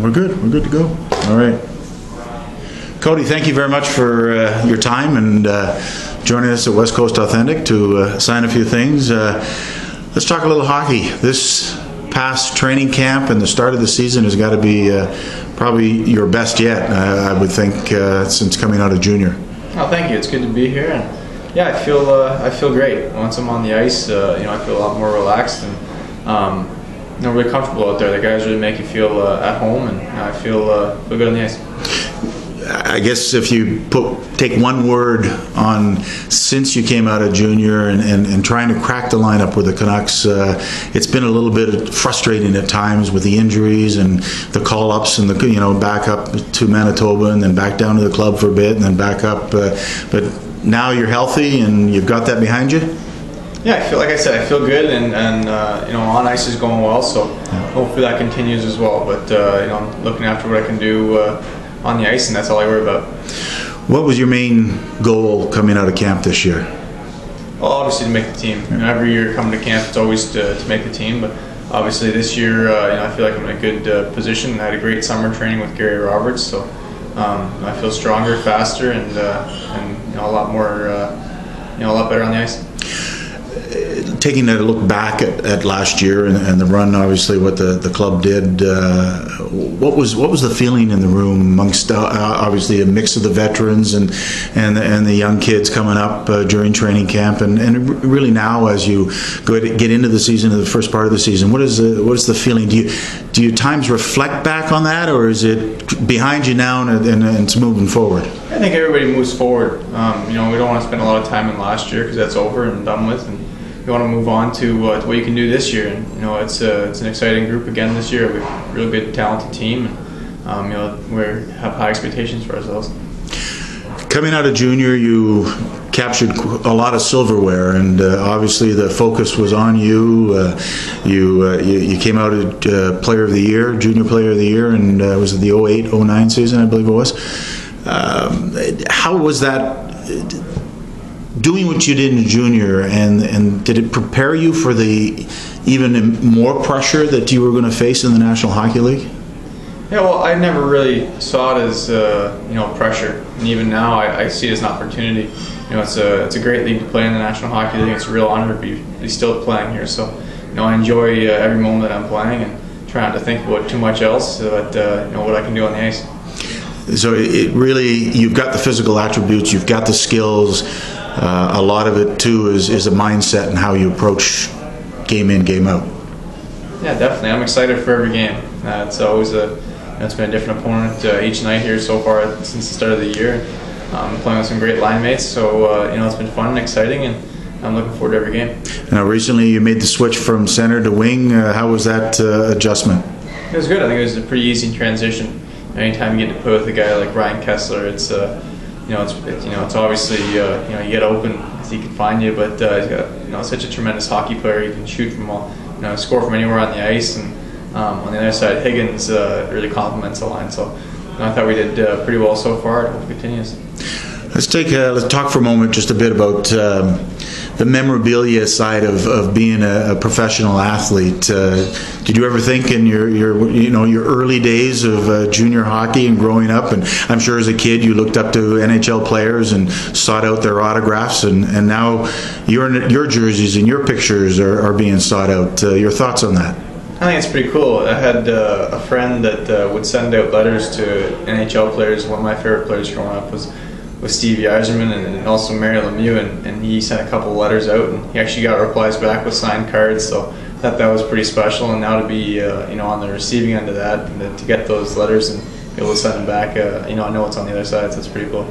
We're good. We're good to go. All right. Cody, thank you very much for your time and joining us at West Coast Authentic to sign a few things. Let's talk a little hockey. This past training camp and the start of the season has got to be probably your best yet, I would think, since coming out of junior. Oh, thank you. It's good to be here, and yeah, I feel great. Once I'm on the ice, I feel a lot more relaxed and really comfortable out there. The guys really make you feel at home, and I feel good on the ice. I guess if you take one word on since you came out of junior and trying to crack the lineup with the Canucks, it's been a little bit frustrating at times with the injuries and the call-ups and the back up to Manitoba and then back down to the club for a bit and then back up. But now you're healthy and you've got that behind you. Yeah, I feel good, and on ice is going well, so hopefully that continues as well. But I'm looking after what I can do on the ice, and that's all I worry about. What was your main goal coming out of camp this year? Well, obviously to make the team. Every year coming to camp, it's always to make the team. But obviously this year, I feel like I'm in a good position. I had a great summer training with Gary Roberts, so I feel stronger, faster, and a lot more, a lot better on the ice. Taking a look back at last year and the run, obviously what the club did, what was the feeling in the room amongst obviously a mix of the veterans and the young kids coming up during training camp and really now as you get into the season, the first part of the season, what is the feeling? Do you at times reflect back on that, or is it behind you now and it's moving forward? I think everybody moves forward. We don't want to spend a lot of time in last year because that's over and done with, and we want to move on to what you can do this year. And it's an exciting group again this year. We have a really good, talented team, and we have high expectations for ourselves. Coming out of junior, you captured a lot of silverware, and obviously the focus was on you. You came out as Player of the Year, Junior Player of the Year, and was it the 08-09 season, I believe it was. How was that? Doing what you did in junior, and did it prepare you for the even more pressure that you were going to face in the National Hockey League? Yeah, well, I never really saw it as pressure, and even now I see it as an opportunity. It's a great league to play in the National Hockey League. It's a real honor to be still playing here. So I enjoy every moment that I'm playing and try not to think about too much else, but what I can do on the ice. So it really, you've got the physical attributes, you've got the skills. A lot of it too is a mindset and how you approach game in, game out. Yeah, definitely. I'm excited for every game. It's always it's been a different opponent each night here so far since the start of the year. I'm playing with some great line mates, so it's been fun and exciting, and I'm looking forward to every game. Now, recently you made the switch from center to wing. How was that adjustment? It was good. I think it was a pretty easy transition. Anytime you get to play with a guy like Ryan Kessler, it's obviously you get open as he can find you, but he's got such a tremendous hockey player. He can shoot from score from anywhere on the ice, and on the other side, Higgins really complements the line. So I thought we did pretty well so far. I hope it continues. Let's talk for a moment just a bit about the memorabilia side of being a professional athlete. Did you ever think in your early days of junior hockey and growing up, and I'm sure as a kid you looked up to NHL players and sought out their autographs, and now your jerseys and your pictures are being sought out. Your thoughts on that? I think it's pretty cool. I had a friend that would send out letters to NHL players. One of my favorite players growing up was Stevie Yzerman and also Mary Lemieux, and he sent a couple of letters out, and he actually got replies back with signed cards, so I thought that was pretty special. And now to be on the receiving end of that, and to get those letters and be able to send them back, I know it's on the other side, so it's pretty cool.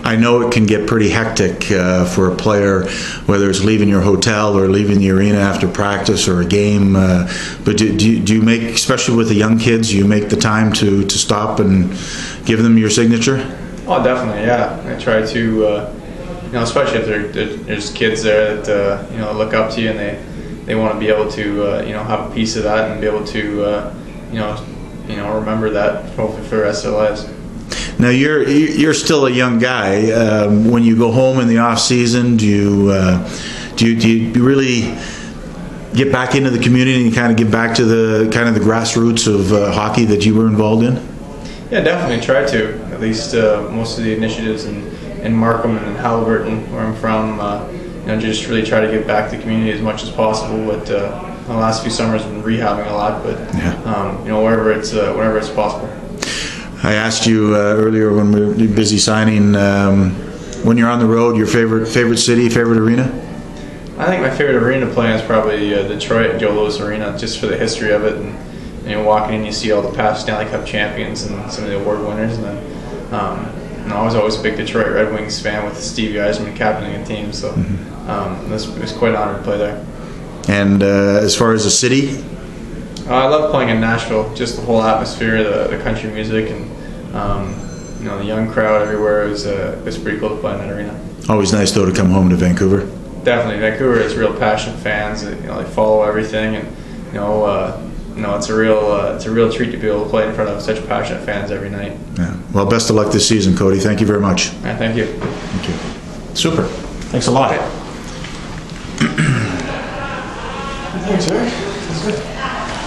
I know it can get pretty hectic for a player, whether it's leaving your hotel or leaving the arena after practice or a game, but do you make, especially with the young kids, you make the time to stop and give them your signature? Oh, definitely, yeah. I try to, especially if there's kids there that look up to you and they want to be able to, have a piece of that and be able to, remember that hopefully for the rest of their lives. Now you're still a young guy. When you go home in the off season, do you really get back into the community and kind of get back to the grassroots of hockey that you were involved in? Yeah, definitely try to. At least most of the initiatives in Markham and in Halliburton, where I'm from, just really try to give back to the community as much as possible. But the last few summers I've been rehabbing a lot, but wherever it's possible. I asked you earlier when we were busy signing, when you're on the road, your favorite city, favorite arena? I think my favorite arena to play in is probably Detroit, Joe Louis Arena, just for the history of it. And walking in, you see all the past Stanley Cup champions and some of the award winners. And then I was always a big Detroit Red Wings fan with Stevie Yzerman captaining the team, so it was quite an honor to play there. And as far as the city? I love playing in Nashville, just the whole atmosphere, the country music, and the young crowd everywhere. It was pretty cool to play in that arena. Always nice, though, to come home to Vancouver. Definitely. Vancouver is real passionate fans. They follow everything, and it's a real treat to be able to play in front of such passionate fans every night. Yeah. Well, best of luck this season, Cody. Thank you very much. Yeah, thank you. Thank you. Super. Thanks a lot. Thanks, sir. That's good.